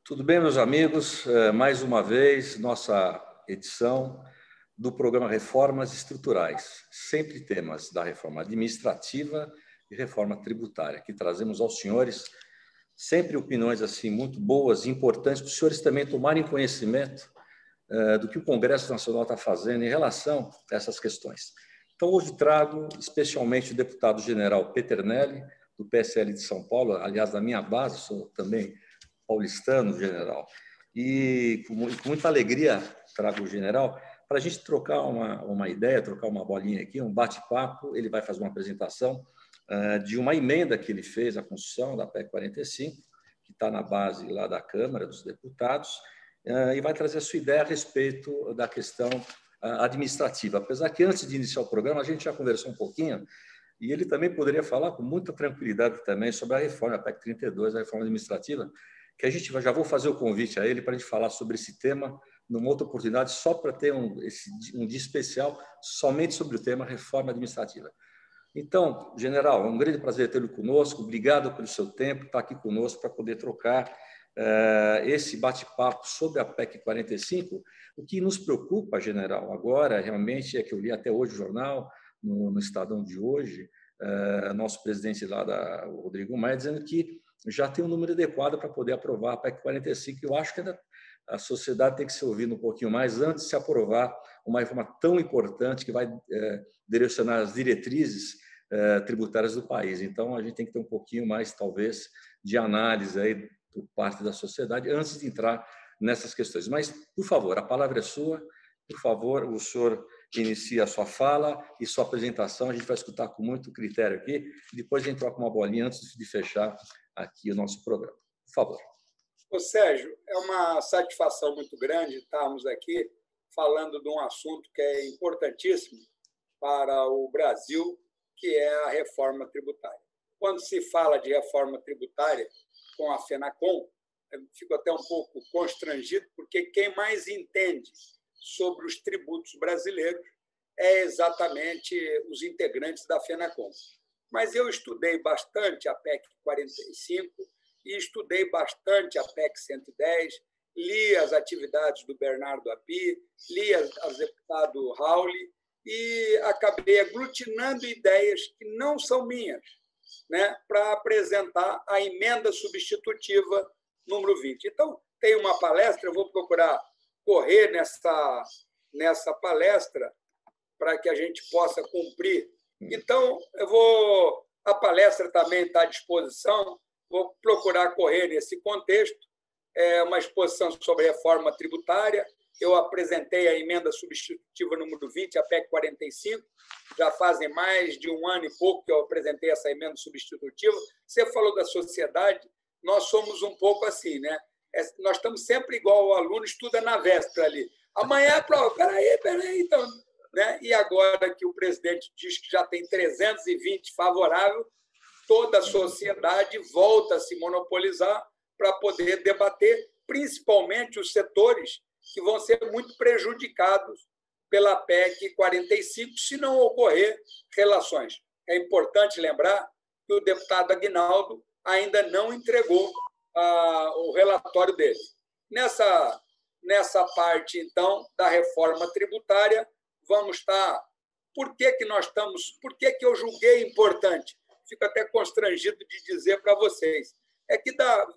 Tudo bem, meus amigos? Mais uma vez, nossa edição do programa Reformas Estruturais, sempre temas da reforma administrativa e reforma tributária, que trazemos aos senhores sempre opiniões assim muito boas e importantes para os senhores também tomarem conhecimento do que o Congresso Nacional está fazendo em relação a essas questões. Então, hoje trago especialmente o deputado general Peternelli, do PSL de São Paulo, aliás, da minha base, sou também paulistano, general, e com muita alegria trago o general para a gente trocar uma ideia, trocar uma bolinha aqui, um bate-papo. Ele vai fazer uma apresentação de uma emenda que ele fez à Constituição, da PEC 45, que está na base lá da Câmara dos Deputados, e vai trazer a sua ideia a respeito da questão administrativa. Apesar que, antes de iniciar o programa, a gente já conversou um pouquinho, e ele também poderia falar com muita tranquilidade também sobre a reforma, a PEC 32, a reforma administrativa, que a gente já vou fazer o convite a ele para a gente falar sobre esse tema numa outra oportunidade, só para ter um dia especial somente sobre o tema reforma administrativa. Então, general, é um grande prazer tê-lo conosco. Obrigado pelo seu tempo, estar aqui conosco para poder trocar esse bate-papo sobre a PEC 45. O que nos preocupa, general, agora realmente é que eu li até hoje o jornal, no Estadão de hoje, nosso presidente lá, o Rodrigo Maia, dizendo que já tem um número adequado para poder aprovar a PEC 45. Eu acho que ainda a sociedade tem que se ouvir um pouquinho mais antes de se aprovar uma reforma tão importante que vai direcionar as diretrizes tributárias do país. Então, a gente tem que ter um pouquinho mais, talvez, de análise aí por parte da sociedade antes de entrar nessas questões. Mas, por favor, a palavra é sua. Por favor, o senhor inicia a sua fala e sua apresentação. A gente vai escutar com muito critério aqui. Depois a gente troca uma bolinha antes de fechar aqui o nosso programa. Por favor. Ô, Sérgio, é uma satisfação muito grande estarmos aqui falando de um assunto que é importantíssimo para o Brasil, que é a reforma tributária. Quando se fala de reforma tributária com a FENACON, eu fico até um pouco constrangido, porque quem mais entende sobre os tributos brasileiros é exatamente os integrantes da FENACON. Mas eu estudei bastante a PEC 45 e estudei bastante a PEC 110, li as atividades do Bernardo Api, li as do deputado Rauli e acabei aglutinando ideias que não são minhas, né, para apresentar a emenda substitutiva número 20. Então, tem uma palestra, eu vou procurar correr nessa palestra para que a gente possa cumprir. Então, a palestra também está à disposição, vou procurar correr nesse contexto. É uma exposição sobre reforma tributária. Eu apresentei a emenda substitutiva número 20, a PEC 45. Já fazem mais de um ano e pouco que eu apresentei essa emenda substitutiva. Você falou da sociedade, nós somos um pouco assim, né? Nós estamos sempre igual o aluno estuda na véspera ali. Amanhã é a prova. Peraí, então... Né? E agora que o presidente diz que já tem 320 favorável, toda a sociedade volta a se monopolizar para poder debater, principalmente os setores que vão ser muito prejudicados pela PEC 45, se não ocorrer relações. É importante lembrar que o deputado Aguinaldo ainda não entregou o relatório dele. Nessa parte, então, da reforma tributária, vamos estar... Por que eu julguei importante? Fico até constrangido de dizer para vocês.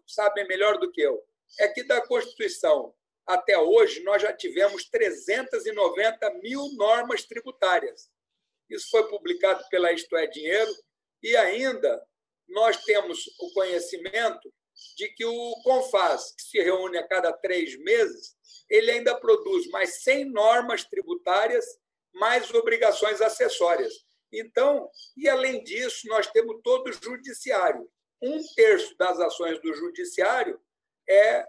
Sabem melhor do que eu, é que da Constituição até hoje nós já tivemos 390 mil normas tributárias. Isso foi publicado pela Isto é Dinheiro e ainda nós temos o conhecimento de que o CONFAS, que se reúne a cada 3 meses, ele ainda produz mais 100 normas tributárias, mais obrigações acessórias. Então, e além disso, nós temos todo o judiciário. 1/3 das ações do judiciário é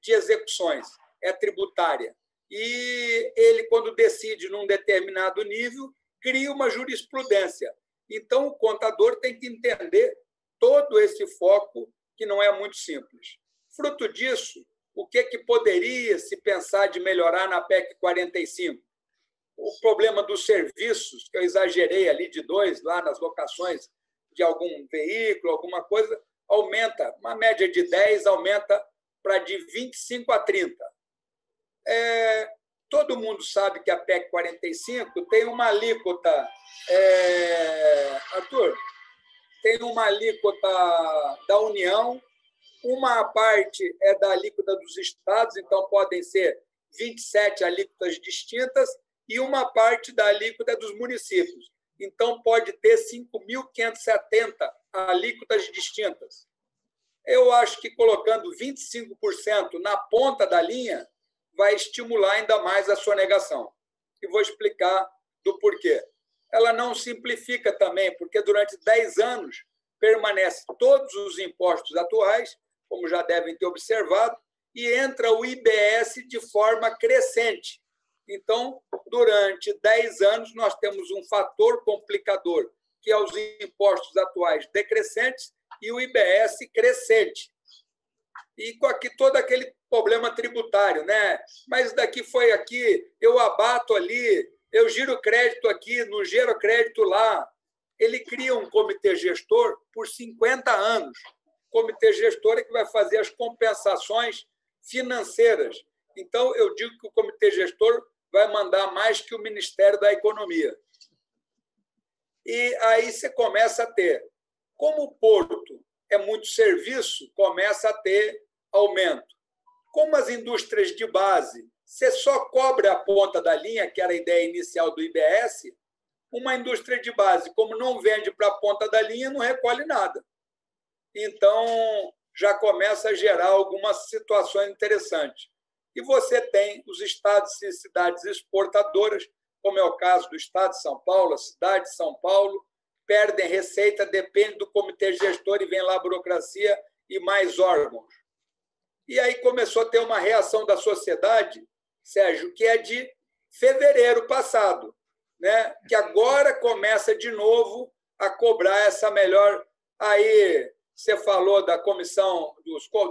de execuções, é tributária. E ele, quando decide num determinado nível, cria uma jurisprudência. Então, o contador tem que entender todo esse foco, que não é muito simples. Fruto disso, o que poderia se pensar de melhorar na PEC 45? O problema dos serviços, que eu exagerei ali de 2, lá nas locações de algum veículo, alguma coisa, aumenta, uma média de 10, aumenta para de 25 a 30. Todo mundo sabe que a PEC 45 tem uma alíquota, Arthur, tem uma alíquota da União, uma parte é da alíquota dos estados, então podem ser 27 alíquotas distintas, e uma parte da alíquota dos municípios. Então, pode ter 5.570 alíquotas distintas. Eu acho que colocando 25% na ponta da linha vai estimular ainda mais a sonegação. E vou explicar do porquê. Ela não simplifica também, porque durante 10 anos permanecem todos os impostos atuais, como já devem ter observado, e entra o IBS de forma crescente. Então, durante 10 anos, nós temos um fator complicador, que é os impostos atuais decrescentes e o IBS crescente. E com aqui todo aquele problema tributário, né? Mas daqui foi aqui, eu abato ali, eu giro crédito aqui, não giro crédito lá. Ele cria um comitê gestor por 50 anos. O comitê gestor é que vai fazer as compensações financeiras. Então, eu digo que o comitê gestor vai mandar mais que o Ministério da Economia. E aí você começa a ter, como o porto é muito serviço, começa a ter aumento. Como as indústrias de base, você só cobra a ponta da linha, que era a ideia inicial do IBS, uma indústria de base, como não vende para a ponta da linha, não recolhe nada. Então, já começa a gerar algumas situações interessantes. E você tem os estados e cidades exportadoras, como é o caso do estado de São Paulo, a cidade de São Paulo, perdem receita, depende do comitê gestor e vem lá a burocracia e mais órgãos. E aí começou a ter uma reação da sociedade, Sérgio, que é de fevereiro passado, né? Que agora começa de novo a cobrar essa melhor. Aí você falou da Comissão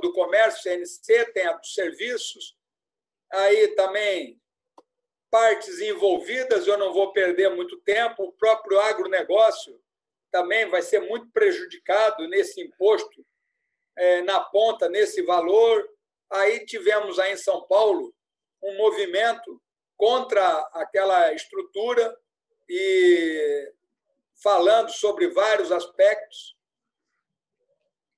do Comércio, CNC, tem a dos serviços, aí também partes envolvidas, eu não vou perder muito tempo, o próprio agronegócio também vai ser muito prejudicado nesse imposto, na ponta, nesse valor. Aí tivemos aí em São Paulo um movimento contra aquela estrutura e falando sobre vários aspectos.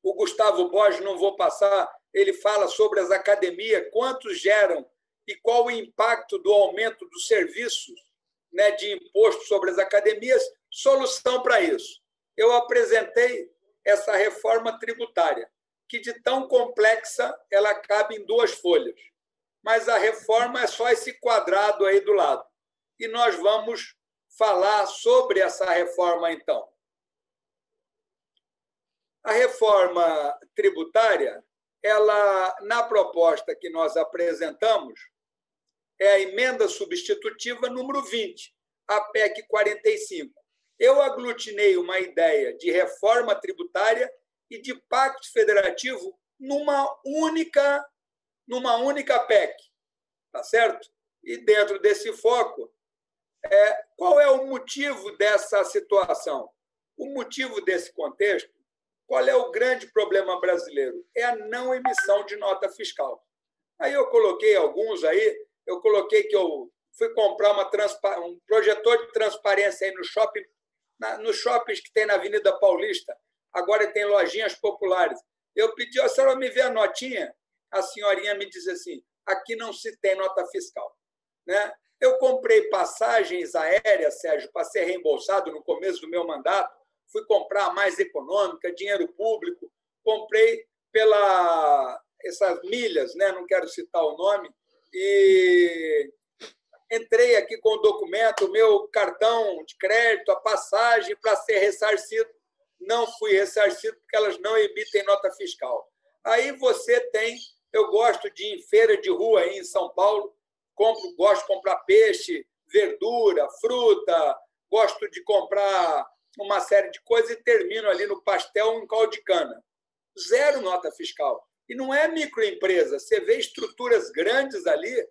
O Gustavo Borges, não vou passar, ele fala sobre as academias, quantos geram e qual o impacto do aumento dos serviços, né, de imposto sobre as academias, solução para isso. Eu apresentei essa reforma tributária, que de tão complexa ela cabe em 2 folhas. Mas a reforma é só esse quadrado aí do lado. E nós vamos falar sobre essa reforma, então. A reforma tributária, ela, na proposta que nós apresentamos, é a emenda substitutiva número 20, a PEC 45. Eu aglutinei uma ideia de reforma tributária e de pacto federativo numa única PEC, tá certo? E dentro desse foco, qual é o motivo dessa situação? O motivo desse contexto, qual é o grande problema brasileiro? É a não emissão de nota fiscal. Aí eu coloquei alguns aí, eu coloquei que eu fui comprar um projetor de transparência aí no shopping, nos shoppings que tem na Avenida Paulista, agora tem lojinhas populares. Eu pedi, a senhora me vê a notinha? A senhorinha me diz assim, aqui não se tem nota fiscal. Né? Eu comprei passagens aéreas, Sérgio, para ser reembolsado no começo do meu mandato, fui comprar a mais econômica, dinheiro público, comprei essas milhas, né? Não quero citar o nome, e entrei aqui com o documento, o meu cartão de crédito, a passagem para ser ressarcido. Não fui ressarcido porque elas não emitem nota fiscal. Aí você tem, eu gosto de ir em feira de rua aí em São Paulo, gosto de comprar peixe, verdura, fruta, gosto de comprar uma série de coisas e termino ali no pastel em caldo de cana. 0 nota fiscal. E não é microempresa. Você vê estruturas grandes ali,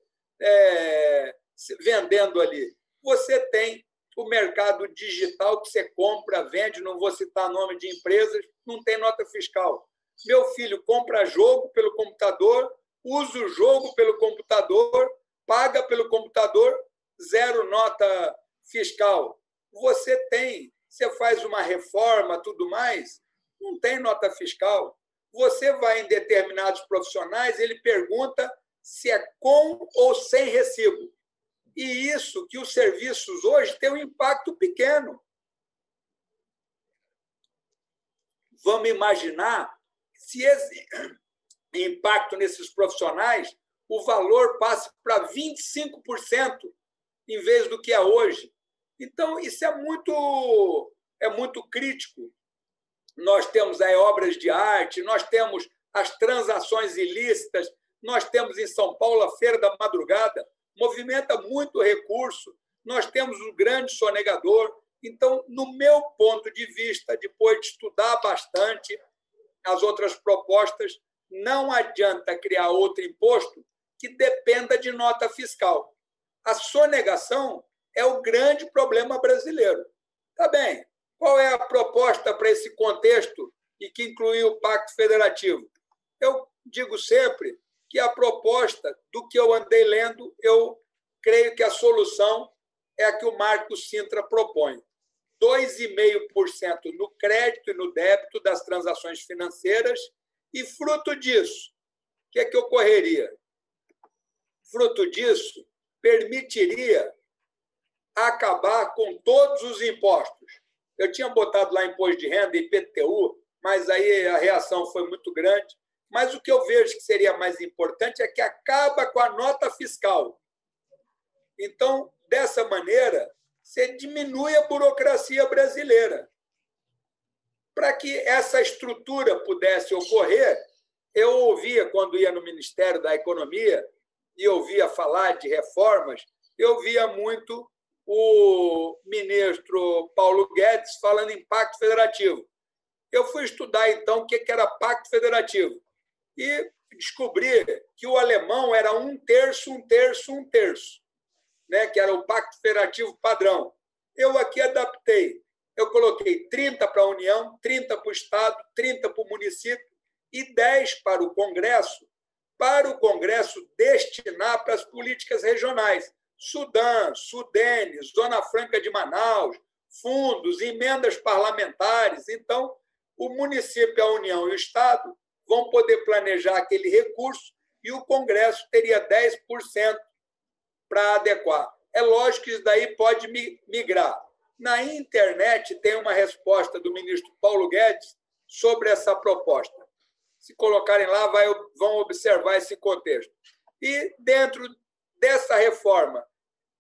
vendendo ali. Você tem o mercado digital que você compra, vende, não vou citar nome de empresas, não tem nota fiscal. Meu filho compra jogo pelo computador, usa o jogo pelo computador, paga pelo computador, zero nota fiscal. Você faz uma reforma, tudo mais, não tem nota fiscal. Você vai em determinados profissionais, ele pergunta se é com ou sem recibo. E isso que os serviços hoje têm um impacto pequeno. Vamos imaginar se esse impacto nesses profissionais, o valor passe para 25% em vez do que é hoje. Então, isso é muito crítico. Nós temos aí obras de arte, nós temos as transações ilícitas, nós temos em São Paulo a Feira da Madrugada, movimenta muito recurso, nós temos um grande sonegador. Então, no meu ponto de vista, depois de estudar bastante as outras propostas, não adianta criar outro imposto que dependa de nota fiscal. A sonegação é o grande problema brasileiro. Tá bem, qual é a proposta para esse contexto e que inclui o Pacto Federativo? Eu digo sempre que a proposta do que eu andei lendo, eu creio que a solução é a que o Marco Sintra propõe. 2,5% no crédito e no débito das transações financeiras e, fruto disso, o que é que ocorreria? Fruto disso, permitiria acabar com todos os impostos. Eu tinha botado lá imposto de renda, IPTU, mas aí a reação foi muito grande. Mas o que eu vejo que seria mais importante é que acaba com a nota fiscal. Então, dessa maneira, você diminui a burocracia brasileira. Para que essa estrutura pudesse ocorrer, eu ouvia, quando ia no Ministério da Economia, e ouvia falar de reformas, eu via muito o ministro Paulo Guedes falando em pacto federativo. Eu fui estudar, então, o que era pacto federativo. E descobri que o alemão era 1/3, 1/3, 1/3, né? Que era o pacto federativo padrão. Eu aqui adaptei. Eu coloquei 30 para a União, 30 para o Estado, 30 para o município e 10 para o Congresso destinar para as políticas regionais. Sudã, Sudene, Zona Franca de Manaus, fundos, emendas parlamentares. Então, o município, a União e o Estado vão poder planejar aquele recurso e o Congresso teria 10% para adequar. É lógico que isso daí pode migrar. Na internet tem uma resposta do ministro Paulo Guedes sobre essa proposta. Se colocarem lá, vão observar esse contexto. E dentro dessa reforma,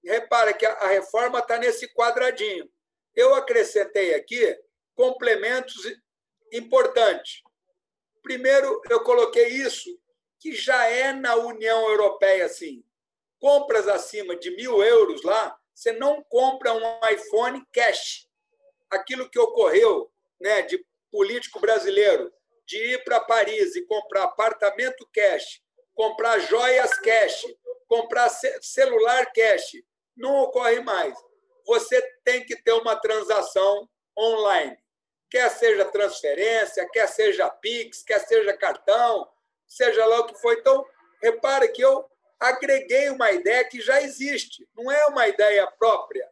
repara que a reforma está nesse quadradinho. Eu acrescentei aqui complementos importantes. Primeiro, eu coloquei isso, que já é na União Europeia assim. Compras acima de 1.000 euros lá, você não compra um iPhone cash. Aquilo que ocorreu, né, de político brasileiro, de ir para Paris e comprar apartamento cash, comprar joias cash, comprar celular cash, não ocorre mais. Você tem que ter uma transação online. Quer seja transferência, quer seja Pix, quer seja cartão, seja lá o que for. Então, repare que eu agreguei uma ideia que já existe, não é uma ideia própria.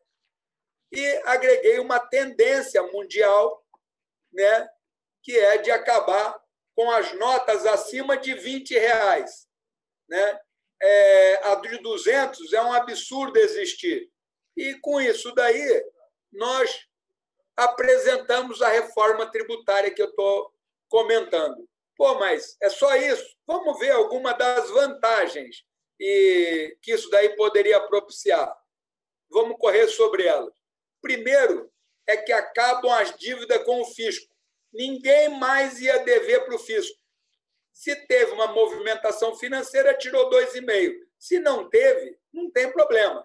E agreguei uma tendência mundial, né, que é de acabar com as notas acima de R$20. Né? A de 200 é um absurdo existir. E, com isso daí, nós apresentamos a reforma tributária que eu estou comentando. Pô, mas é só isso? Vamos ver alguma das vantagens e que isso daí poderia propiciar. Vamos correr sobre elas. Primeiro, é que acabam as dívidas com o fisco. Ninguém mais ia dever para o fisco. Se teve uma movimentação financeira, tirou 2,5. Se não teve, não tem problema.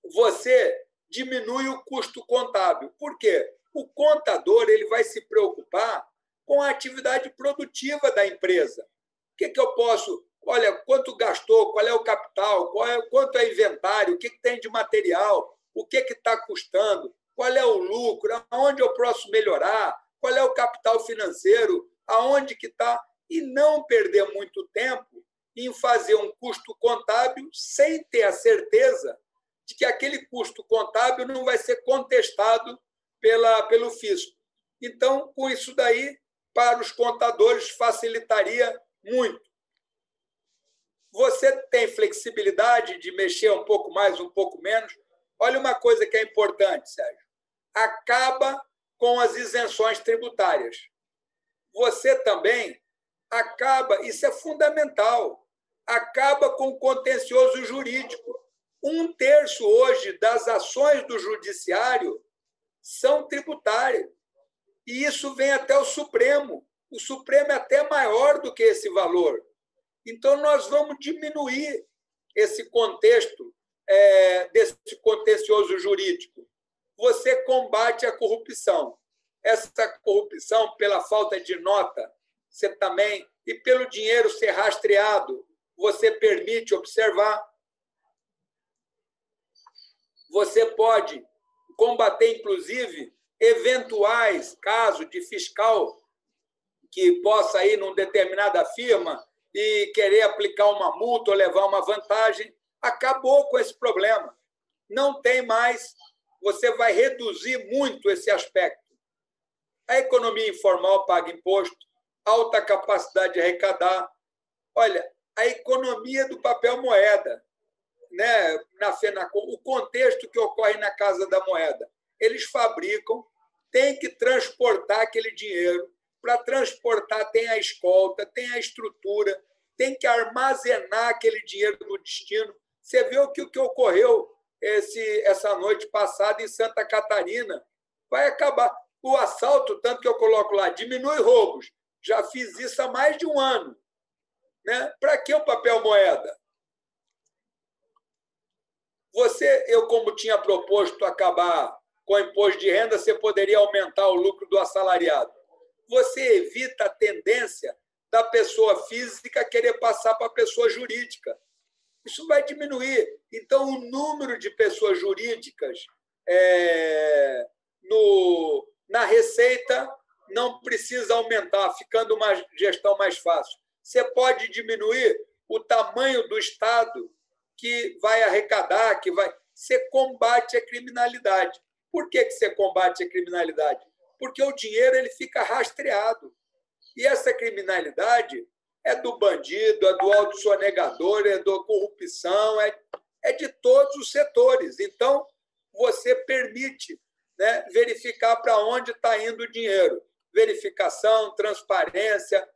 Você diminui o custo contábil. Por quê? O contador ele vai se preocupar com a atividade produtiva da empresa. O que eu posso... Olha, quanto gastou, qual é o capital, quanto é inventário, o que tem de material, o que está custando, qual é o lucro, aonde eu posso melhorar, qual é o capital financeiro, aonde que está, e não perder muito tempo em fazer um custo contábil sem ter a certeza de que aquele custo contábil não vai ser contestado pelo fisco. Então, com isso daí, para os contadores, facilitaria muito. Você tem flexibilidade de mexer um pouco mais, um pouco menos. Olha uma coisa que é importante, Sérgio. Acaba com as isenções tributárias. Você também acaba, isso é fundamental, acaba com o contencioso jurídico. 1/3 hoje das ações do judiciário são tributárias. E isso vem até o Supremo. O Supremo é até maior do que esse valor. Então, nós vamos diminuir esse contexto, desse contencioso jurídico. Você combate a corrupção. Essa corrupção, pela falta de nota, você também, e pelo dinheiro ser rastreado, você permite observar. Você pode combater, inclusive, eventuais casos de fiscal que possa ir numa determinada firma e querer aplicar uma multa ou levar uma vantagem. Acabou com esse problema. Não tem mais. Você vai reduzir muito esse aspecto. A economia informal paga imposto, alta capacidade de arrecadar. Olha, a economia do papel moeda, né? Na FENACOM, o contexto que ocorre na Casa da Moeda. Eles fabricam, têm que transportar aquele dinheiro. Para transportar, tem a escolta, tem a estrutura, tem que armazenar aquele dinheiro no destino. Você vê o que ocorreu essa noite passada em Santa Catarina. Vai acabar. O assalto, tanto que eu coloco lá, diminui roubos. Já fiz isso há mais de um ano. Né? Para que o papel moeda? Eu, como tinha proposto acabar com o imposto de renda, você poderia aumentar o lucro do assalariado. Você evita a tendência da pessoa física querer passar para a pessoa jurídica. Isso vai diminuir. Então, o número de pessoas jurídicas na receita não precisa aumentar, ficando uma gestão mais fácil. Você pode diminuir o tamanho do Estado que vai arrecadar, você combate a criminalidade. Por que você combate a criminalidade? Porque o dinheiro ele fica rastreado. E essa criminalidade é do bandido, é do autossonegador, é da corrupção, é de todos os setores. Então, você permite, né, verificar para onde está indo o dinheiro. Verificação, transparência.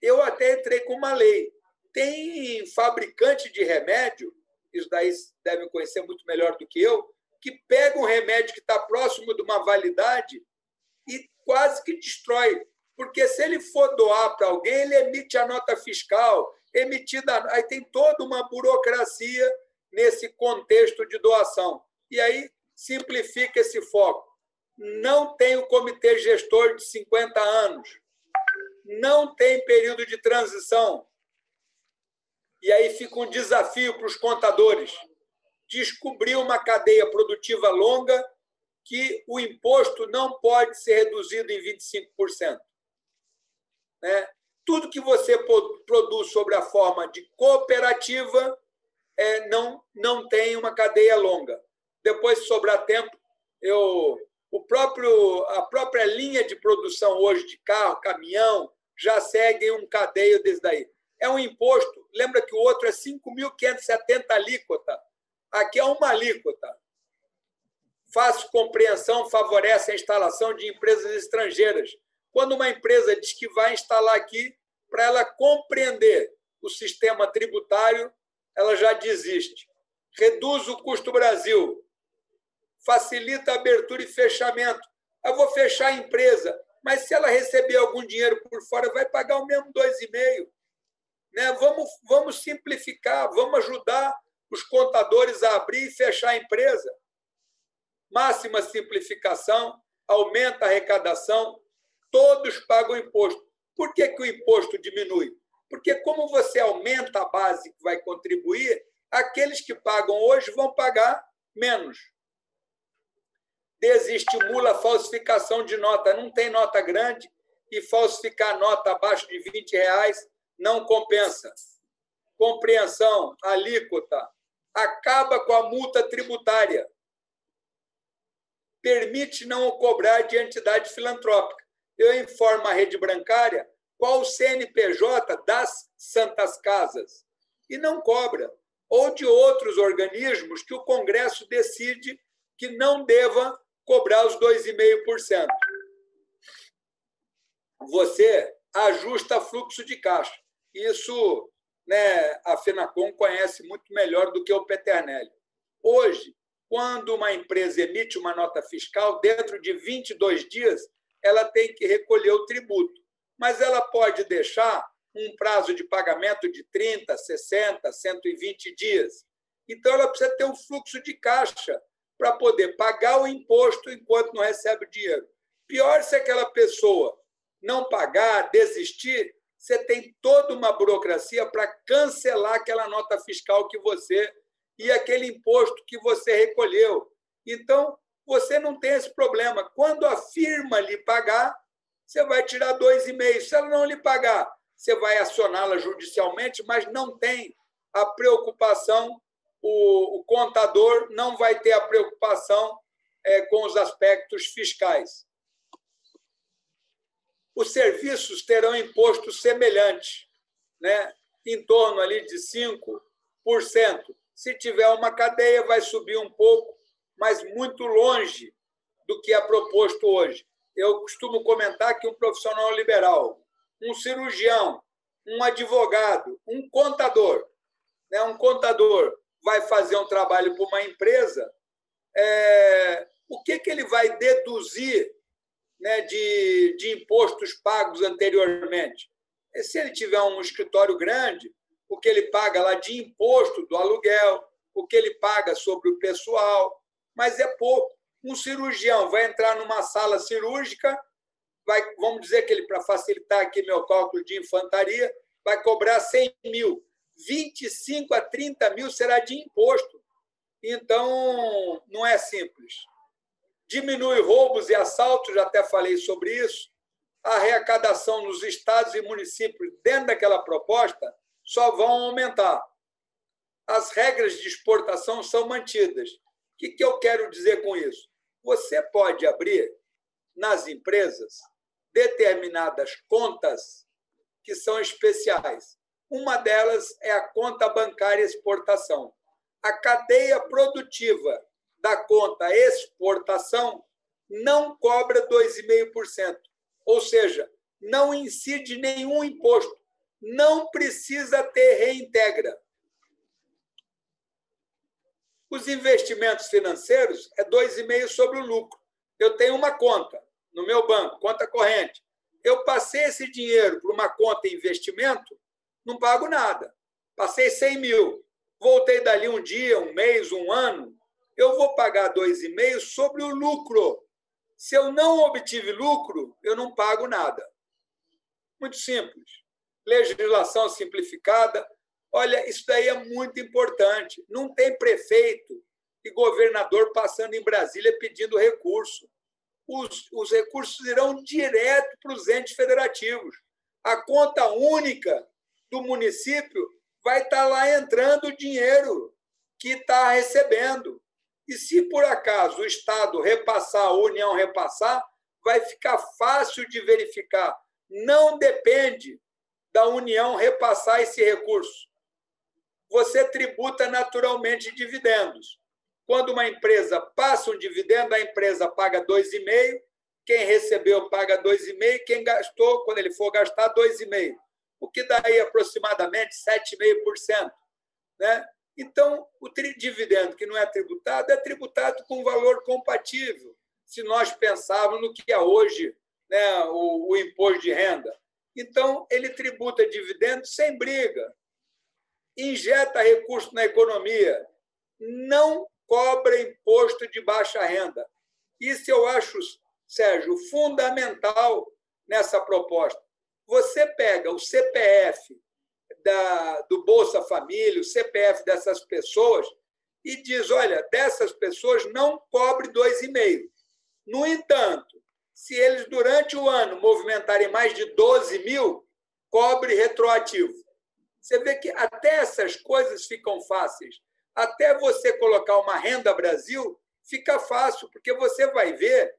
Eu até entrei com uma lei. Tem fabricante de remédio, isso daí devem conhecer muito melhor do que eu, que pega um remédio que está próximo de uma validade e quase que destrói. Porque se ele for doar para alguém, ele emite a nota fiscal, aí tem toda uma burocracia nesse contexto de doação. E aí simplifica esse foco. Não tem o comitê gestor de 50 anos. Não tem período de transição. E aí fica um desafio para os contadores descobrir uma cadeia produtiva longa que o imposto não pode ser reduzido em 25%. Né? Tudo que você produz sobre a forma de cooperativa não tem uma cadeia longa. Depois, se sobrar tempo, a própria linha de produção hoje de carro, caminhão, já segue um cadeio desse daí. É um imposto, lembra que o outro é 5.570 alíquota. Aqui é uma alíquota. Fácil compreensão favorece a instalação de empresas estrangeiras. Quando uma empresa diz que vai instalar aqui, para ela compreender o sistema tributário, ela já desiste. Reduz o custo Brasil. Facilita a abertura e fechamento. Eu vou fechar a empresa, mas se ela receber algum dinheiro por fora, vai pagar o mesmo 2,5%. Né? Vamos simplificar, vamos ajudar os contadores a abrir e fechar a empresa. Máxima simplificação, aumenta a arrecadação. todos pagam imposto. Por que o imposto diminui? Porque, como você aumenta a base que vai contribuir, aqueles que pagam hoje vão pagar menos. Desestimula a falsificação de nota. Não tem nota grande e falsificar nota abaixo de R$20 não compensa. Compreensão, alíquota, acaba com a multa tributária. Permite não cobrar de entidade filantrópica. Eu informo a rede bancária qual o CNPJ das Santas Casas e não cobra. Ou de outros organismos que o Congresso decide que não deva cobrar os 2,5%. Você ajusta fluxo de caixa. Isso, a Fenacom conhece muito melhor do que o Peternelli. Hoje, quando uma empresa emite uma nota fiscal, dentro de 22 dias, ela tem que recolher o tributo. Mas ela pode deixar um prazo de pagamento de 30, 60, 120 dias. Então, ela precisa ter um fluxo de caixa para poder pagar o imposto enquanto não recebe o dinheiro. Pior se aquela pessoa não pagar, desistir, você tem toda uma burocracia para cancelar aquela nota fiscal que você e aquele imposto que você recolheu. Então, você não tem esse problema. Quando a firma lhe pagar, você vai tirar 2,5%. Se ela não lhe pagar, você vai acioná-la judicialmente, mas não tem a preocupação, o contador não vai ter a preocupação com os aspectos fiscais. Os serviços terão imposto semelhante, em torno ali de 5%. Se tiver uma cadeia, vai subir um pouco, mas muito longe do que é proposto hoje. Eu costumo comentar que um profissional liberal, um cirurgião, um advogado, um contador vai fazer um trabalho para uma empresa, o que ele vai deduzir de impostos pagos anteriormente? Se ele tiver um escritório grande, o que ele paga lá de imposto do aluguel, o que ele paga sobre o pessoal, mas é pouco. Um cirurgião vai entrar numa sala cirúrgica, vamos dizer que ele, para facilitar aqui meu cálculo de infantaria, vai cobrar 100 mil. 25 a 30 mil será de imposto. Então, não é simples. Diminui roubos e assaltos, já até falei sobre isso. A arrecadação nos estados e municípios, dentro daquela proposta, só vão aumentar. As regras de exportação são mantidas. O que eu quero dizer com isso? Você pode abrir nas empresas determinadas contas que são especiais. Uma delas é a conta bancária exportação. A cadeia produtiva da conta exportação não cobra 2,5%. Ou seja, não incide nenhum imposto. Não precisa ter reintegra. Os investimentos financeiros é 2,5% sobre o lucro. Eu tenho uma conta no meu banco, conta corrente. Eu passei esse dinheiro para uma conta em investimento, não pago nada. Passei 100 mil. Voltei dali um dia, um mês, um ano, eu vou pagar 2,5% sobre o lucro. Se eu não obtive lucro, eu não pago nada. Muito simples. Legislação simplificada. Olha, isso daí é muito importante. Não tem prefeito e governador passando em Brasília pedindo recurso. Os recursos irão direto para os entes federativos. A conta única do município vai estar lá entrando o dinheiro que está recebendo. E se, por acaso, o Estado repassar, a União repassar, vai ficar fácil de verificar. Não depende da União repassar esse recurso. Você tributa naturalmente dividendos. Quando uma empresa passa um dividendo, a empresa paga 2,5%, quem recebeu paga 2,5%, quem gastou, quando ele for gastar, 2,5%. O que dá aí aproximadamente 7,5%. Então, o dividendo que não é tributado com valor compatível, se nós pensarmos no que é hoje o imposto de renda. Então, ele tributa dividendos sem briga, injeta recurso na economia, não cobra imposto de baixa renda. Isso eu acho, Sérgio, fundamental nessa proposta. Você pega o CPF do Bolsa Família, o CPF dessas pessoas, e diz, olha, dessas pessoas não cobre 2,5. No entanto, se eles, durante o ano, movimentarem mais de 12 mil, cobre retroativo. Você vê que até essas coisas ficam fáceis. Até você colocar uma Renda Brasil, fica fácil, porque você vai ver,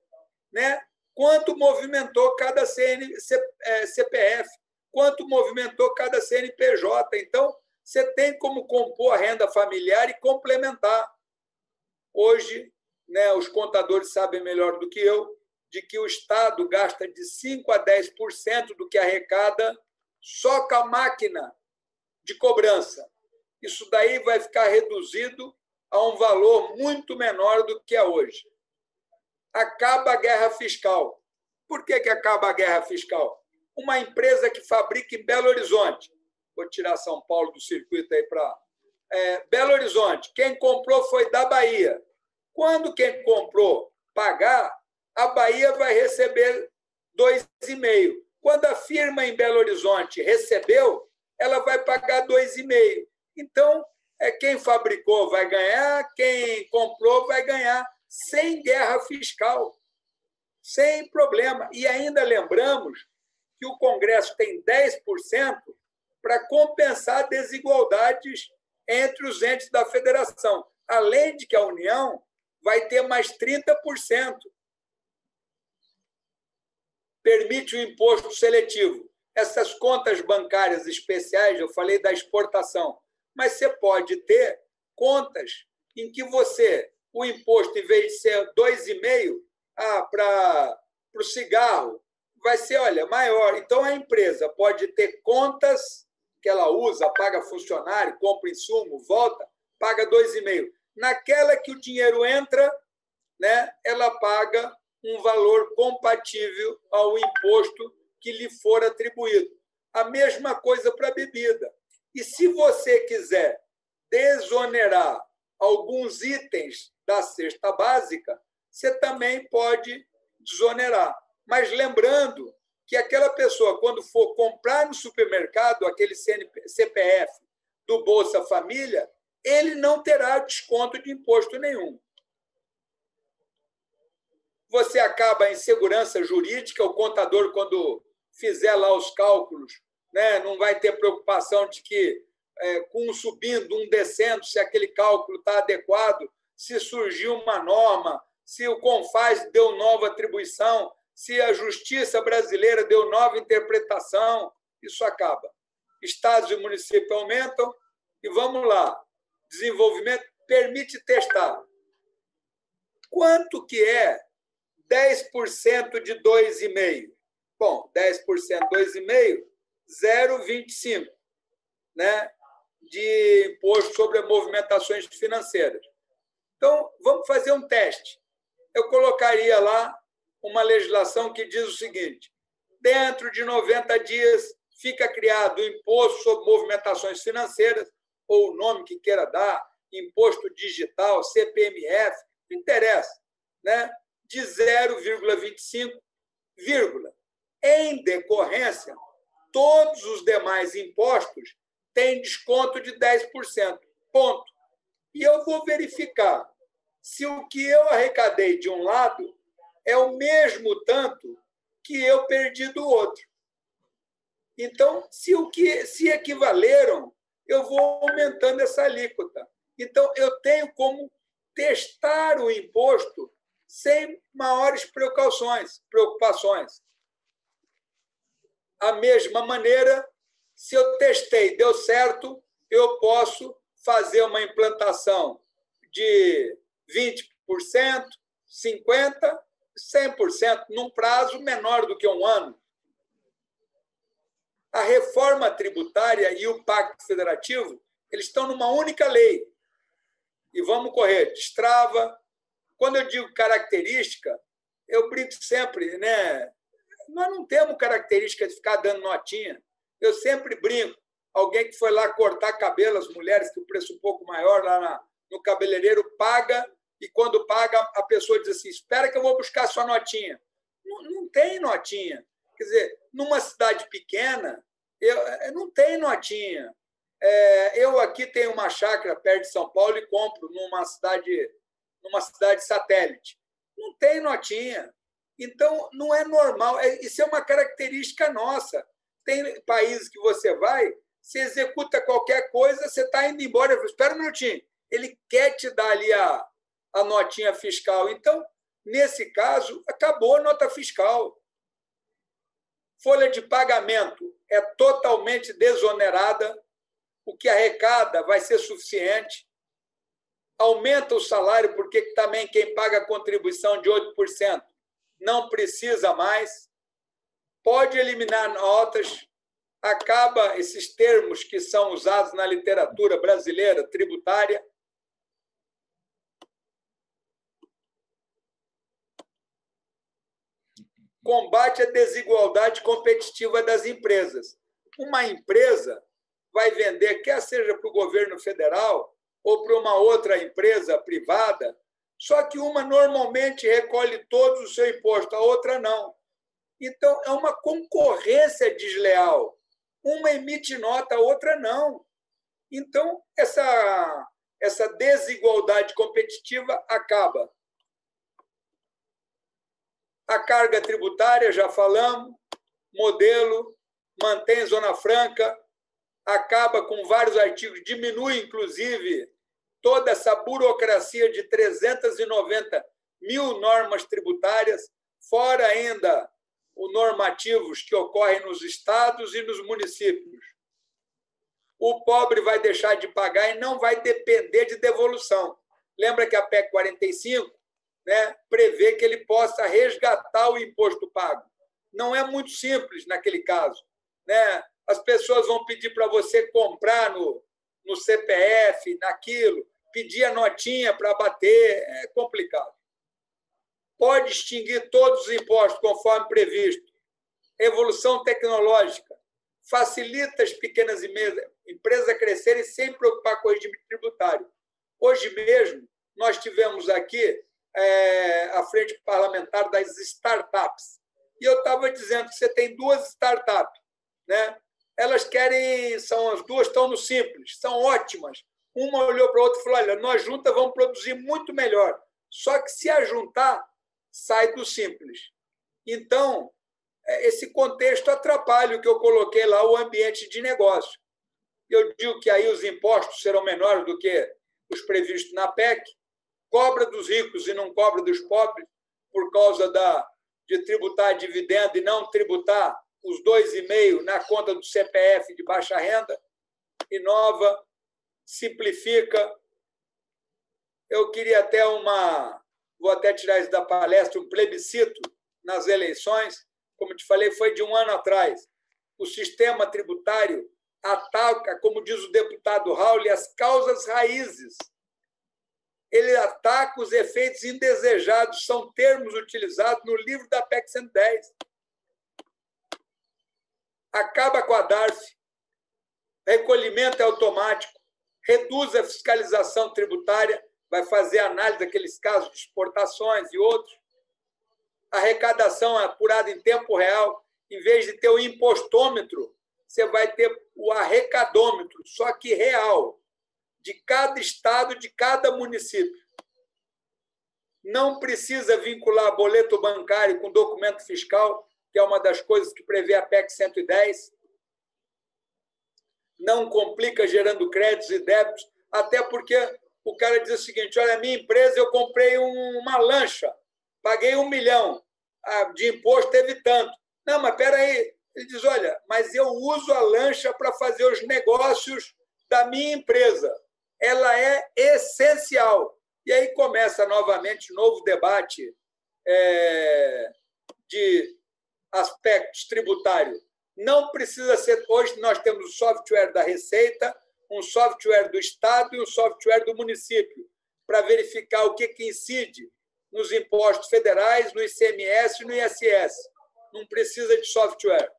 né, quanto movimentou cada CPF, quanto movimentou cada CNPJ. Então, você tem como compor a renda familiar e complementar. Hoje, né, os contadores sabem melhor do que eu de que o Estado gasta de 5% a 10% do que arrecada só com a máquina de cobrança. Isso daí vai ficar reduzido a um valor muito menor do que é hoje. Acaba a guerra fiscal. Por que acaba a guerra fiscal? Uma empresa que fabrica em Belo Horizonte, vou tirar São Paulo do circuito aí para Belo Horizonte, quem comprou foi da Bahia. Quando quem comprou pagar, a Bahia vai receber 2,5. Quando a firma em Belo Horizonte recebeu, ela vai pagar 2,5. Então, quem fabricou vai ganhar, quem comprou vai ganhar, sem guerra fiscal, sem problema. E ainda lembramos que o Congresso tem 10% para compensar desigualdades entre os entes da federação, além de que a União vai ter mais 30%. Permite o imposto seletivo. Essas contas bancárias especiais, eu falei da exportação, mas você pode ter contas em que o imposto, em vez de ser 2,5%, para o cigarro, vai ser, maior. Então, a empresa pode ter contas que ela usa, paga funcionário, compra insumo, volta, paga 2,5%. Naquela que o dinheiro entra, né, ela paga um valor compatível ao imposto que lhe for atribuído. A mesma coisa para a bebida. E se você quiser desonerar alguns itens da cesta básica, você também pode desonerar. Mas lembrando que aquela pessoa, quando for comprar no supermercado aquele CPF do Bolsa Família, ele não terá desconto de imposto nenhum. Você acaba a insegurança jurídica, o contador, quando fizer lá os cálculos, né, não vai ter preocupação de que, com um subindo, um descendo, se aquele cálculo está adequado, se surgiu uma norma, se o CONFAS deu nova atribuição, se a justiça brasileira deu nova interpretação, isso acaba. Estados e municípios aumentam e vamos lá. Desenvolvimento permite testar. Quanto que é 10% de 2,5%? Bom, 10% de 2,5%, 0,25%, né, de imposto sobre movimentações financeiras. Então, vamos fazer um teste. Eu colocaria lá uma legislação que diz o seguinte: dentro de 90 dias fica criado o imposto sobre movimentações financeiras, ou o nome que queira dar, imposto digital, CPMF, não interessa, né? De 0,25, em decorrência, todos os demais impostos têm desconto de 10%. Ponto. E eu vou verificar se o que eu arrecadei de um lado é o mesmo tanto que eu perdi do outro. Então, se equivaleram, eu vou aumentando essa alíquota. Então, eu tenho como testar o imposto sem maiores preocupações. A mesma maneira, se eu testei, deu certo, eu posso fazer uma implantação de 20%, 50%, 100%, num prazo menor do que um ano. A reforma tributária e o Pacto Federativo, eles estão numa única lei. E vamos correr, destrava. Quando eu digo característica, eu brinco sempre, né? Nós não temos característica de ficar dando notinha. Eu sempre brinco. Alguém que foi lá cortar cabelo, as mulheres, que o preço um pouco maior lá no cabeleireiro, paga, e quando paga, a pessoa diz assim: espera que eu vou buscar a sua notinha. Não tem notinha. Quer dizer, numa cidade pequena, não tem notinha. Eu aqui tenho uma chácara perto de São Paulo e compro numa cidade satélite. Não tem notinha. Então, não é normal. Isso é uma característica nossa. Tem países que você vai, você executa qualquer coisa, você está indo embora. Eu falo, espera um minutinho. Ele quer te dar ali a notinha fiscal. Então, nesse caso, acabou a nota fiscal. Folha de pagamento é totalmente desonerada. O que arrecada vai ser suficiente. Aumenta o salário, porque também quem paga a contribuição de 8% não precisa mais. Pode eliminar notas. Acaba esses termos que são usados na literatura brasileira tributária. Combate a desigualdade competitiva das empresas. Uma empresa vai vender, quer seja para o governo federal ou para uma outra empresa privada, só que uma normalmente recolhe todo o seu imposto, a outra não. Então, é uma concorrência desleal. Uma emite nota, a outra não. Então, essa desigualdade competitiva acaba. A carga tributária, já falamos, modelo, mantém Zona Franca, acaba com vários artigos, diminui, inclusive, toda essa burocracia de 390 mil normas tributárias, fora ainda os normativos que ocorrem nos estados e nos municípios. O pobre vai deixar de pagar e não vai depender de devolução. Lembra que a PEC 45, prevê que ele possa resgatar o imposto pago. Não é muito simples naquele caso. As pessoas vão pedir para você comprar no CPF, naquilo, pedir a notinha para bater, é complicado. Pode extinguir todos os impostos conforme previsto. Evolução tecnológica facilita as pequenas e médias empresas a crescerem sem preocupar com o regime tributário. Hoje mesmo, nós tivemos aqui a frente parlamentar das startups. E eu estava dizendo que você tem duas startups, Elas querem, as duas estão no Simples, são ótimas. Uma olhou para a outra e falou, olha, nós juntas vamos produzir muito melhor. Só que se ajuntar, sai do Simples. Então, esse contexto atrapalha o que eu coloquei lá, o ambiente de negócio. Eu digo que aí os impostos serão menores do que os previstos na PEC, cobra dos ricos e não cobra dos pobres, por causa de tributar dividendo e não tributar os 2,5% na conta do CPF de baixa renda, inova, simplifica. Eu queria até vou até tirar isso da palestra, um plebiscito nas eleições, como te falei, foi de 1 ano atrás. O sistema tributário ataca, como diz o deputado Raul, as causas raízes. Ele ataca os efeitos indesejados, são termos utilizados no livro da PEC 110. Acaba com a DARF, recolhimento é automático, reduz a fiscalização tributária, vai fazer análise daqueles casos de exportações e outros. Arrecadação é apurada em tempo real, em vez de ter o impostômetro, você vai ter o arrecadômetro, só que real, de cada estado, de cada município. Não precisa vincular boleto bancário com documento fiscal, que é uma das coisas que prevê a PEC 110. Não complica gerando créditos e débitos, até porque o cara diz o seguinte, olha, minha empresa, eu comprei uma lancha, paguei 1 milhão, de imposto teve tanto. Não, mas espera aí. Ele diz, olha, mas eu uso a lancha para fazer os negócios da minha empresa. Ela é essencial. E aí começa novamente um novo debate de aspectos tributários. Não precisa ser... Hoje nós temos o software da Receita, um software do Estado e um software do município, para verificar o que incide nos impostos federais, no ICMS e no ISS. Não precisa de software.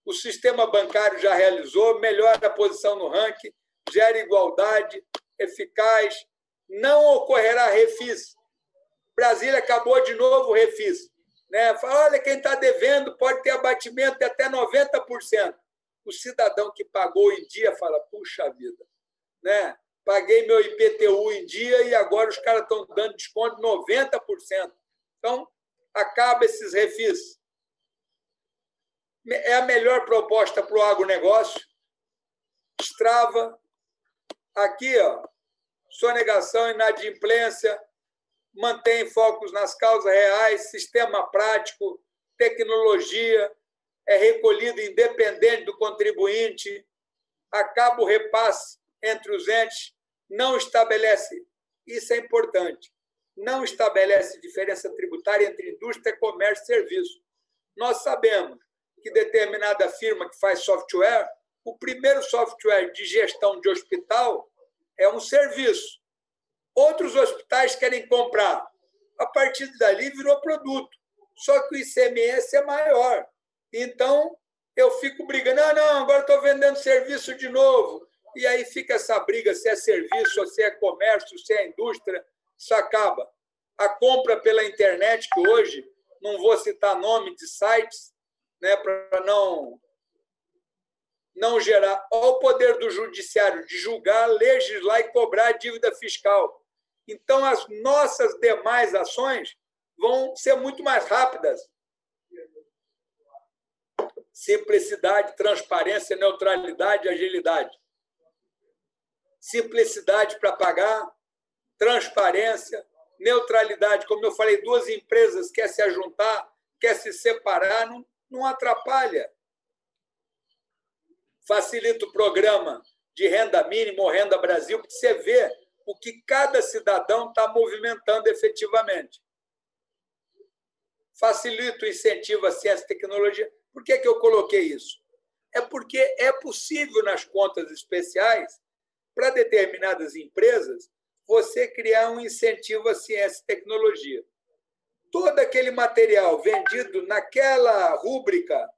O sistema bancário já realizou, melhora a posição no ranking, gera igualdade, eficaz, não ocorrerá refis. Brasília acabou de novo o refis. né? Fala, olha, quem está devendo pode ter abatimento de até 90%. O cidadão que pagou em dia fala, puxa vida, né? Paguei meu IPTU em dia e agora os caras estão dando desconto de 90%. Então, acaba esses refis. É a melhor proposta para o agronegócio. Destrava. Aqui, ó, sonegação, inadimplência, mantém focos nas causas reais, sistema prático, tecnologia, é recolhido independente do contribuinte, acaba o repasse entre os entes, não estabelece, isso é importante, não estabelece diferença tributária entre indústria, comércio e serviço. Nós sabemos que determinada firma que faz software, o primeiro software de gestão de hospital é um serviço. Outros hospitais querem comprar. A partir dali virou produto. Só que o ICMS é maior. Então, eu fico brigando. Não, agora estou vendendo serviço de novo. E aí fica essa briga se é serviço, se é comércio, se é indústria. Isso acaba. A compra pela internet, que hoje, não vou citar nome de sites, né, para não gerar ao poder do judiciário de julgar, legislar e cobrar dívida fiscal. Então, as nossas demais ações vão ser muito mais rápidas. Simplicidade, transparência, neutralidade, agilidade. Simplicidade para pagar, transparência, neutralidade. Como eu falei, duas empresas querem se ajuntar, querem se separar, não atrapalha. Facilita o programa de renda mínima ou renda Brasil, porque você vê o que cada cidadão está movimentando efetivamente. Facilita o incentivo à ciência e tecnologia. Por que eu coloquei isso? É porque é possível, nas contas especiais, para determinadas empresas, você criar um incentivo à ciência e tecnologia. Todo aquele material vendido naquela rúbrica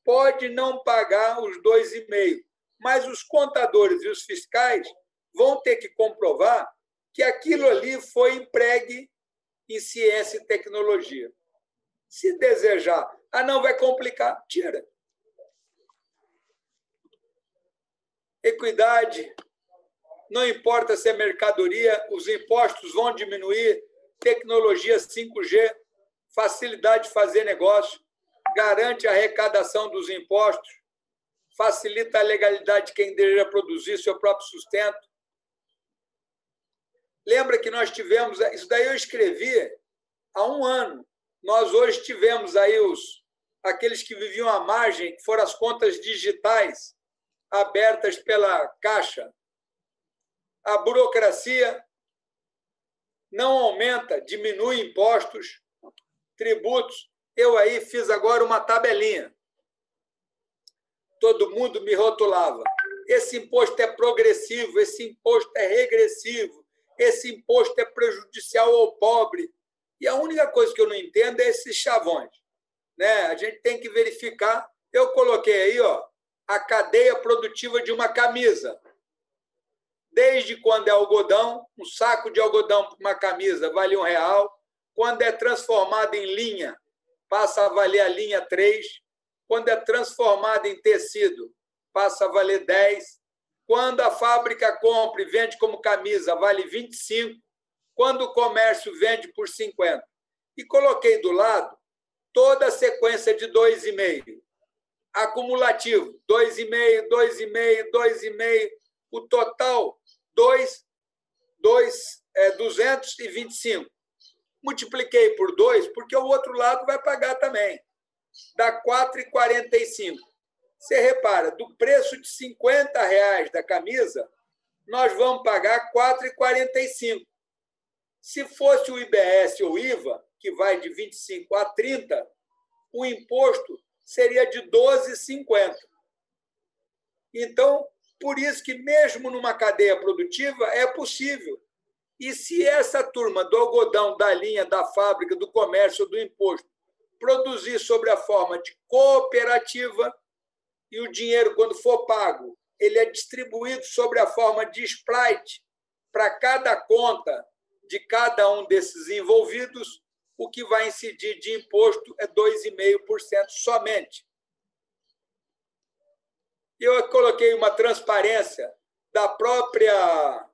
pode não pagar os 2,5%, mas os contadores e os fiscais vão ter que comprovar que aquilo ali foi empregue em ciência e tecnologia. Se desejar, não vai complicar, tira. Equidade, não importa se é mercadoria, os impostos vão diminuir, tecnologia 5G, facilidade de fazer negócio, garante a arrecadação dos impostos, facilita a legalidade de quem deseja produzir seu próprio sustento. Lembra que nós tivemos, isso daí eu escrevi há 1 ano, nós hoje tivemos aí aqueles que viviam à margem, que foram as contas digitais abertas pela Caixa. A burocracia não aumenta, diminui impostos, tributos. Eu aí fiz agora uma tabelinha. Todo mundo me rotulava. Esse imposto é progressivo, esse imposto é regressivo, esse imposto é prejudicial ao pobre. E a única coisa que eu não entendo é esses chavões, né? A gente tem que verificar. Eu coloquei aí, ó, a cadeia produtiva de uma camisa. Desde quando é algodão, um saco de algodão para uma camisa vale R$1. Quando é transformado em linha, passa a valer a linha 3. Quando é transformado em tecido, passa a valer 10. Quando a fábrica compra e vende como camisa, vale 25. Quando o comércio vende por 50. E coloquei do lado toda a sequência de 2,5. Acumulativo, 2,5, 2,5, 2,5. O total, 225. Multipliquei por 2, porque o outro lado vai pagar também. Dá 4,45. Você repara, do preço de R$50 da camisa, nós vamos pagar 4,45. Se fosse o IBS ou IVA, que vai de 25 a 30, o imposto seria de 12,50. Então, por isso que mesmo numa cadeia produtiva é possível. E se essa turma do algodão, da linha, da fábrica, do comércio, do imposto, produzir sob a forma de cooperativa e o dinheiro, quando for pago, ele é distribuído sob a forma de Sprite para cada conta de cada um desses envolvidos, o que vai incidir de imposto é 2,5% somente. Eu coloquei uma transparência da própria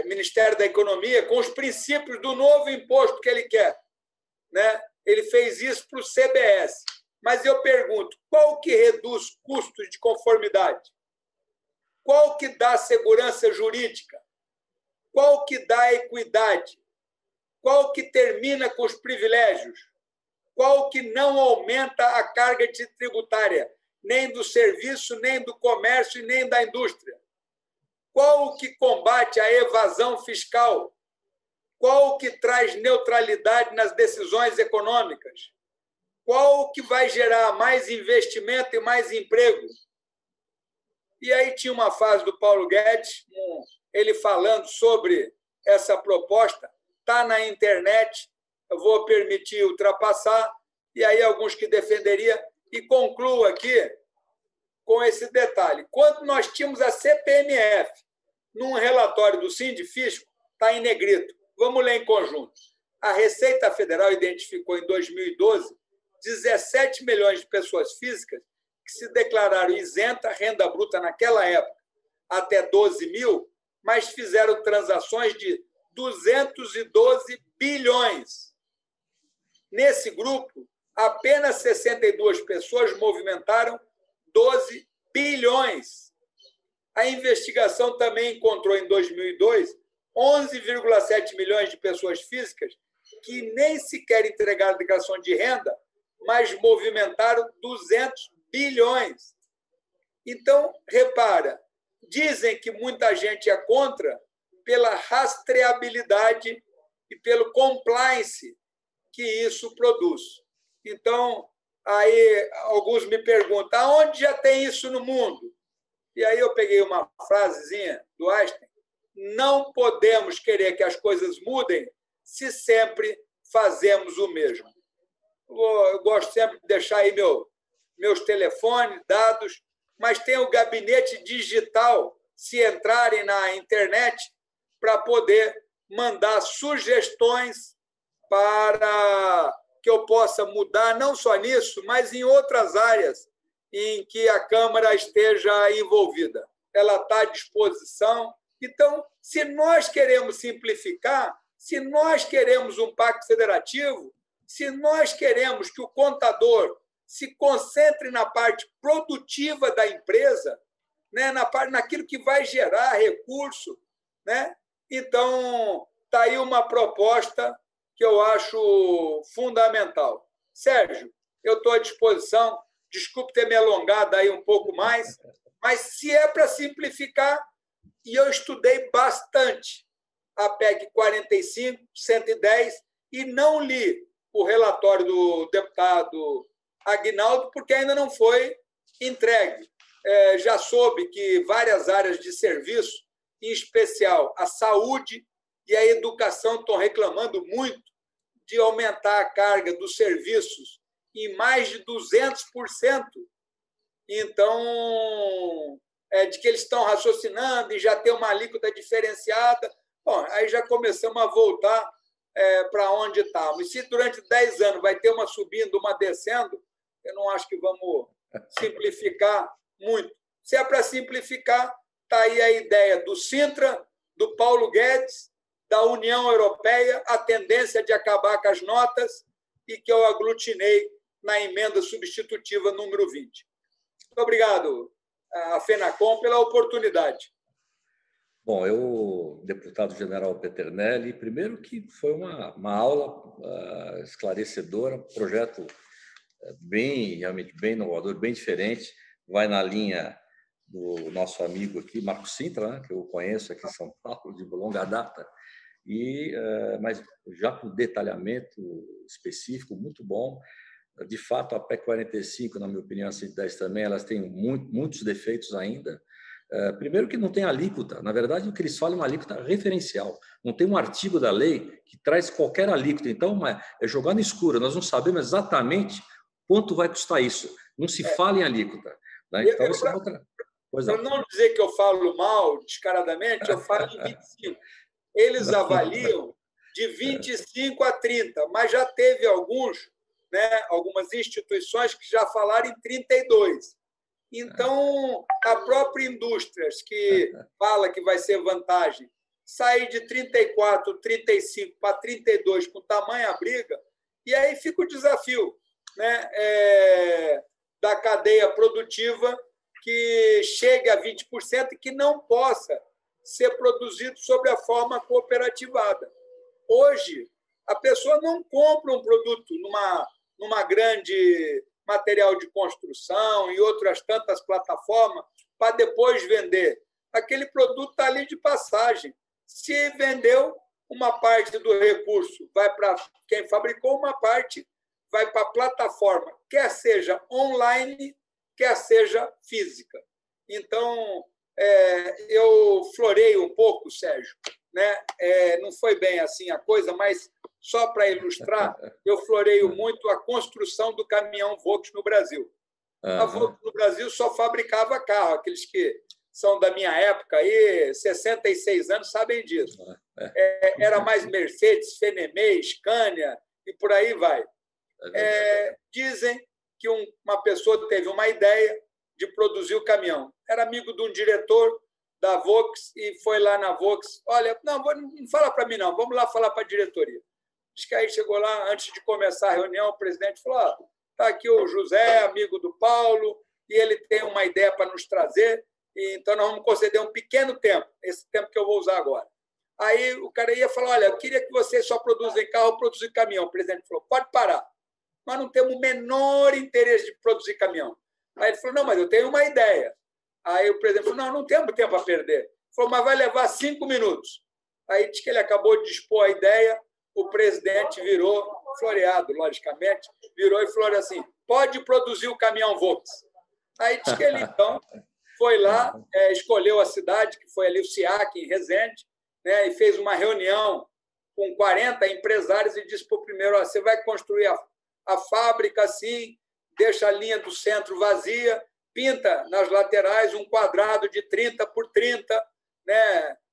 Ministério da Economia com os princípios do novo imposto que ele quer, né? Ele fez isso para o CBS. Mas eu pergunto, qual que reduz custos de conformidade? Qual que dá segurança jurídica? Qual que dá equidade? Qual que termina com os privilégios? Qual que não aumenta a carga tributária, nem do serviço, nem do comércio e nem da indústria? Qual que combate a evasão fiscal? Qual que traz neutralidade nas decisões econômicas? Qual que vai gerar mais investimento e mais emprego? E aí tinha uma fase do Paulo Guedes, ele falando sobre essa proposta, está na internet, eu vou permitir ultrapassar, e aí alguns que defenderiam, e concluo aqui com esse detalhe. Quando nós tínhamos a CPMF, num relatório do Sindifisco, está em negrito, vamos ler em conjunto. A Receita Federal identificou em 2012 17 milhões de pessoas físicas que se declararam isenta renda bruta naquela época, até 12 mil, mas fizeram transações de 212 bilhões. Nesse grupo, apenas 62 pessoas movimentaram 12 bilhões. A investigação também encontrou, em 2002, 11,7 milhões de pessoas físicas que nem sequer entregaram declaração de renda, mas movimentaram 200 bilhões. Então, repara, dizem que muita gente é contra pela rastreabilidade e pelo compliance que isso produz. Então, aí alguns me perguntam, aonde já tem isso no mundo? E aí eu peguei uma frasezinha do Einstein, não podemos querer que as coisas mudem se sempre fazemos o mesmo. Eu gosto sempre de deixar aí meus telefones, dados, mas tem o gabinete digital, se entrarem na internet, para poder mandar sugestões para que eu possa mudar, não só nisso, mas em outras áreas em que a Câmara esteja envolvida. Ela está à disposição. Então, se nós queremos simplificar, se nós queremos um pacto federativo, se nós queremos que o contador se concentre na parte produtiva da empresa, né, naquilo que vai gerar recurso, né? Então, está aí uma proposta que eu acho fundamental. Sérgio, eu estou à disposição, desculpe ter me alongado aí um pouco mais, mas se é para simplificar, e eu estudei bastante a PEC 45, 110, e não li o relatório do deputado Aguinaldo, porque ainda não foi entregue. Já soube que várias áreas de serviço, em especial a saúde e a educação, estão reclamando muito de aumentar a carga dos serviços em mais de 200%. Então, de que eles estão raciocinando e já tem uma alíquota diferenciada. Bom, aí já começamos a voltar para onde estávamos. E se durante 10 anos vai ter uma subindo, uma descendo, eu não acho que vamos simplificar muito. Se é para simplificar, está aí a ideia do Sintra, do Paulo Guedes, da União Europeia, a tendência de acabar com as notas e que eu aglutinei na emenda substitutiva número 20. Muito obrigado, a FENACOM, pela oportunidade. Bom, eu, deputado general Peternelli, primeiro que foi uma aula esclarecedora, um projeto realmente bem inovador, bem diferente, vai na linha do nosso amigo aqui, Marco Sintra, né, que eu conheço aqui em São Paulo de longa data, mas já com detalhamento específico, muito bom. De fato, a PEC 45, na minha opinião, a 110 também, elas têm muitos defeitos ainda. Primeiro que não tem alíquota. Na verdade, o que eles falam é uma alíquota referencial. Não tem um artigo da lei que traz qualquer alíquota. Então, é jogar no escuro. Nós não sabemos exatamente quanto vai custar isso. Não se fala em alíquota. Né? Então, isso é outra coisa. Para não dizer que eu falo mal, descaradamente, eu falo em 25. eles avaliam de 25 a 30, mas já teve algumas instituições que já falaram em 32. Então, a própria indústria que fala que vai ser vantagem, sair de 34, 35 para 32 com tamanha briga, e aí fica o desafio, da cadeia produtiva que chegue a 20% e que não possa ser produzido sob a forma cooperativada. Hoje, a pessoa não compra um produto numa grande material de construção e outras tantas plataformas para depois vender. Aquele produto está ali de passagem. Se vendeu, uma parte do recurso vai para quem fabricou, uma parte vai para a plataforma, quer seja online, quer seja física. Então, eu floreio um pouco, Sérgio, não foi bem assim a coisa, mas só para ilustrar, eu floreio muito a construção do caminhão Volks no Brasil. A Volks no Brasil só fabricava carro, aqueles que são da minha época, aí, 66 anos, sabem disso. Era mais Mercedes, Fenemê, Scania e por aí vai. Dizem que uma pessoa teve uma ideia de produzir o caminhão. Era amigo de um diretor da Volks e foi lá na Volks. Olha, não fala para mim, não, vamos lá falar para a diretoria. Diz que aí chegou lá, antes de começar a reunião, o presidente falou: está aqui o José, amigo do Paulo, e ele tem uma ideia para nos trazer, e então nós vamos conceder um pequeno tempo, esse tempo que eu vou usar agora. Aí o cara ia falar: olha, eu queria que vocês só produzem carro, produzem caminhão. O presidente falou: pode parar. Nós não temos o menor interesse de produzir caminhão. Aí ele falou: não, mas eu tenho uma ideia. Aí o presidente falou: não temos tempo a perder. Ele falou: mas vai levar 5 minutos. Aí diz que ele acabou de expor a ideia, o presidente virou, floreado, logicamente, virou e falou assim: pode produzir o caminhão Volks. Aí diz que ele, então, foi lá, escolheu a cidade, que foi ali o SIAC, em Resende, e fez uma reunião com 40 empresários e disse para o primeiro: você vai construir a fábrica assim, deixa a linha do centro vazia, pinta nas laterais um quadrado de 30 por 30,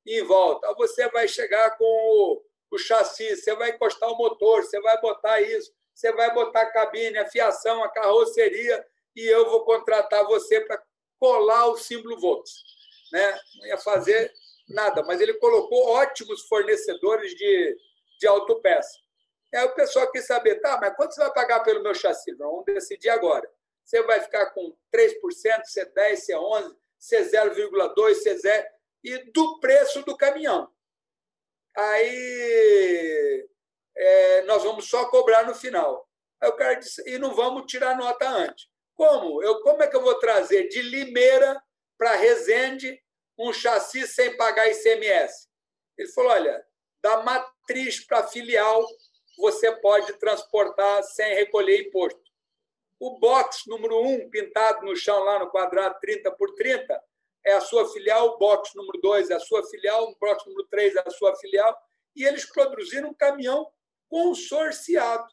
em volta. Você vai chegar com o chassi, você vai encostar o motor, você vai botar isso, você vai botar a cabine, a fiação, a carroceria, e eu vou contratar você para colar o símbolo Volks. Não ia fazer nada, mas ele colocou ótimos fornecedores de autopeça. Aí o pessoal quis saber: tá, mas quanto você vai pagar pelo meu chassi? Vamos decidir agora. Você vai ficar com 3%, se é 10%, se é 11%, se é 0,2%, se é 0%, e do preço do caminhão. Aí nós vamos só cobrar no final. Aí o cara disse: e não vamos tirar nota antes. Como? Como é que eu vou trazer de Limeira para Resende um chassi sem pagar ICMS? Ele falou: olha, da matriz para a filial você pode transportar sem recolher imposto. O box número 1, pintado no chão lá no quadrado 30 por 30, é a sua filial, o box número 2 é a sua filial, o box número 3 é a sua filial, e eles produziram um caminhão consorciado.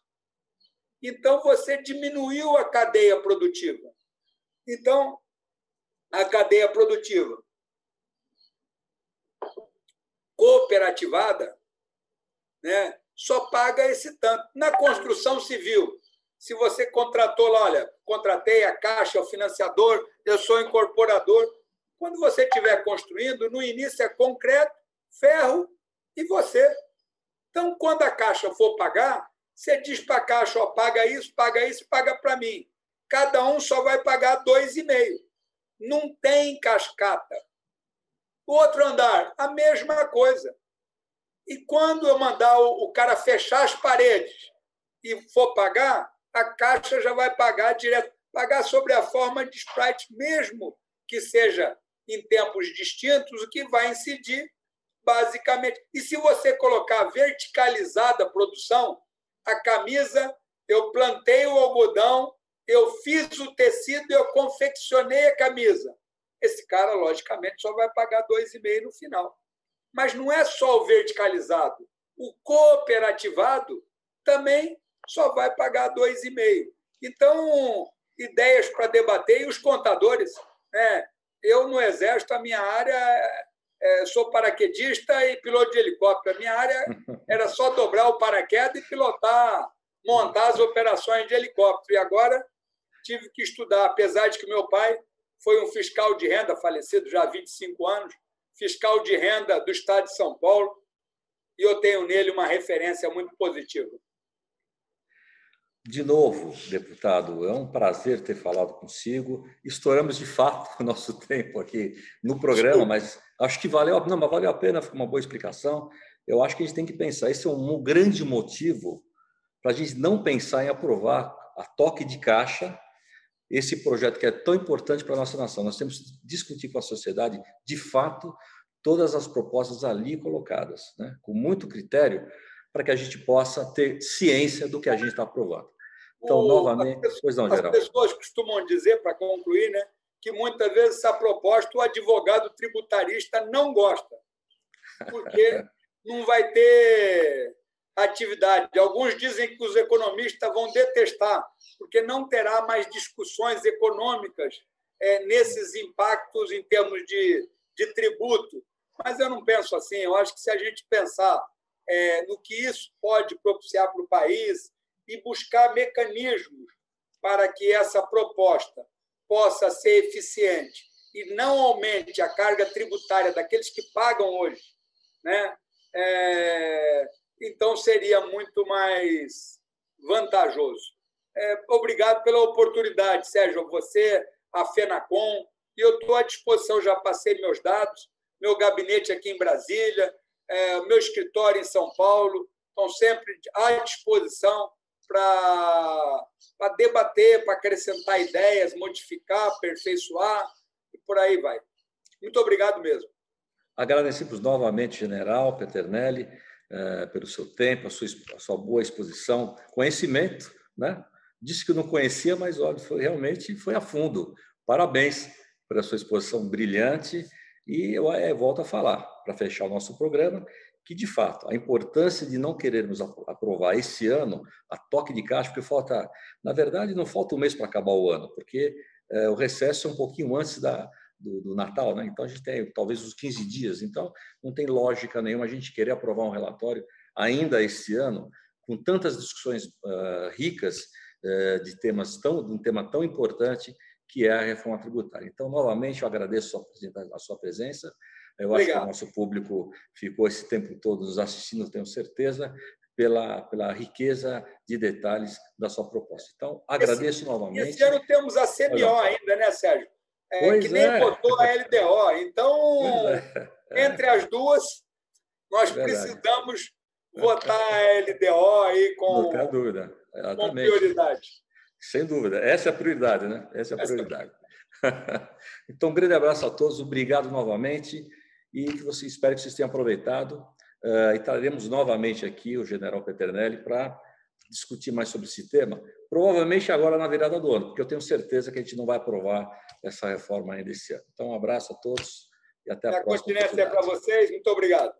Então, você diminuiu a cadeia produtiva. Então, a cadeia produtiva cooperativada, só paga esse tanto. Na construção civil, se você contratou lá: olha, contratei a Caixa, o financiador, eu sou incorporador. Quando você estiver construindo, no início é concreto, ferro e você. Então, quando a Caixa for pagar, você diz para a Caixa: paga isso, paga para mim. Cada um só vai pagar 2,5. Não tem cascata. O outro andar, a mesma coisa. E quando eu mandar o cara fechar as paredes e for pagar, a Caixa já vai pagar direto, pagar sobre a forma de Sprite, mesmo que seja em tempos distintos, o que vai incidir basicamente. E se você colocar verticalizada a produção, a camisa, eu plantei o algodão, eu fiz o tecido, eu confeccionei a camisa. Esse cara, logicamente, só vai pagar 2,5 no final. Mas não é só o verticalizado. O cooperativado também só vai pagar 2,5. Então, ideias para debater. E os contadores, eu no Exército, a minha área sou paraquedista e piloto de helicóptero. A minha área era só dobrar o paraquedas e pilotar, montar as operações de helicóptero. E agora tive que estudar, apesar de que meu pai foi um fiscal de renda, falecido já há 25 anos, fiscal de renda do estado de São Paulo, e eu tenho nele uma referência muito positiva. De novo, deputado, é um prazer ter falado consigo. Estouramos, de fato, o nosso tempo aqui no programa, mas acho que valeu a pena, foi uma boa explicação. Eu acho que a gente tem que pensar, esse é um grande motivo para a gente não pensar em aprovar a toque de caixa esse projeto que é tão importante para a nossa nação. Nós temos que discutir com a sociedade, de fato, todas as propostas ali colocadas, né? Com muito critério, para que a gente possa ter ciência do que a gente está aprovando. Então, novamente... Pois não, Geraldo. As pessoas costumam dizer, para concluir, né, que muitas vezes essa proposta o advogado tributarista não gosta, porque não vai ter atividade. Alguns dizem que os economistas vão detestar, porque não terá mais discussões econômicas nesses impactos em termos de tributo. Mas eu não penso assim. Eu acho que se a gente pensar no que isso pode propiciar para o país e buscar mecanismos para que essa proposta possa ser eficiente e não aumente a carga tributária daqueles que pagam hoje, né? Então seria muito mais vantajoso. Obrigado pela oportunidade, Sérgio, você, a FENACOM, e eu estou à disposição, já passei meus dados, meu gabinete aqui em Brasília, meu escritório em São Paulo, estão sempre à disposição para debater, para acrescentar ideias, modificar, aperfeiçoar, e por aí vai. Muito obrigado mesmo. Agradecemos novamente, general Peternelli, pelo seu tempo, a sua boa exposição, conhecimento, né? Disse que não conhecia, mas olha, realmente foi a fundo. Parabéns pela sua exposição brilhante. E eu volto a falar, para fechar o nosso programa, que, de fato, a importância de não querermos aprovar esse ano a toque de caixa, porque falta, na verdade, não falta um mês para acabar o ano, porque o recesso é um pouquinho antes do Natal, né? Então a gente tem talvez uns 15 dias, então não tem lógica nenhuma a gente querer aprovar um relatório ainda este ano, com tantas discussões ricas de um tema tão importante que é a reforma tributária. Então, novamente, eu agradeço a sua presença. Eu acho que o nosso público ficou esse tempo todo nos assistindo, tenho certeza, pela riqueza de detalhes da sua proposta. Então, agradeço novamente. Esse ano temos a CMO ainda, né, Sérgio? Que nem votou a LDO. Então, entre as duas, nós precisamos votar a LDO aí com prioridade. Sem dúvida. Essa é a prioridade, né? Essa é a prioridade. Então, um grande abraço a todos. Obrigado novamente. E espero que vocês tenham aproveitado. E traremos novamente aqui o general Peternelli para discutir mais sobre esse tema, provavelmente agora na virada do ano, porque eu tenho certeza que a gente não vai aprovar essa reforma ainda esse ano. Então, um abraço a todos e até a próxima. A continência é para vocês. Muito obrigado.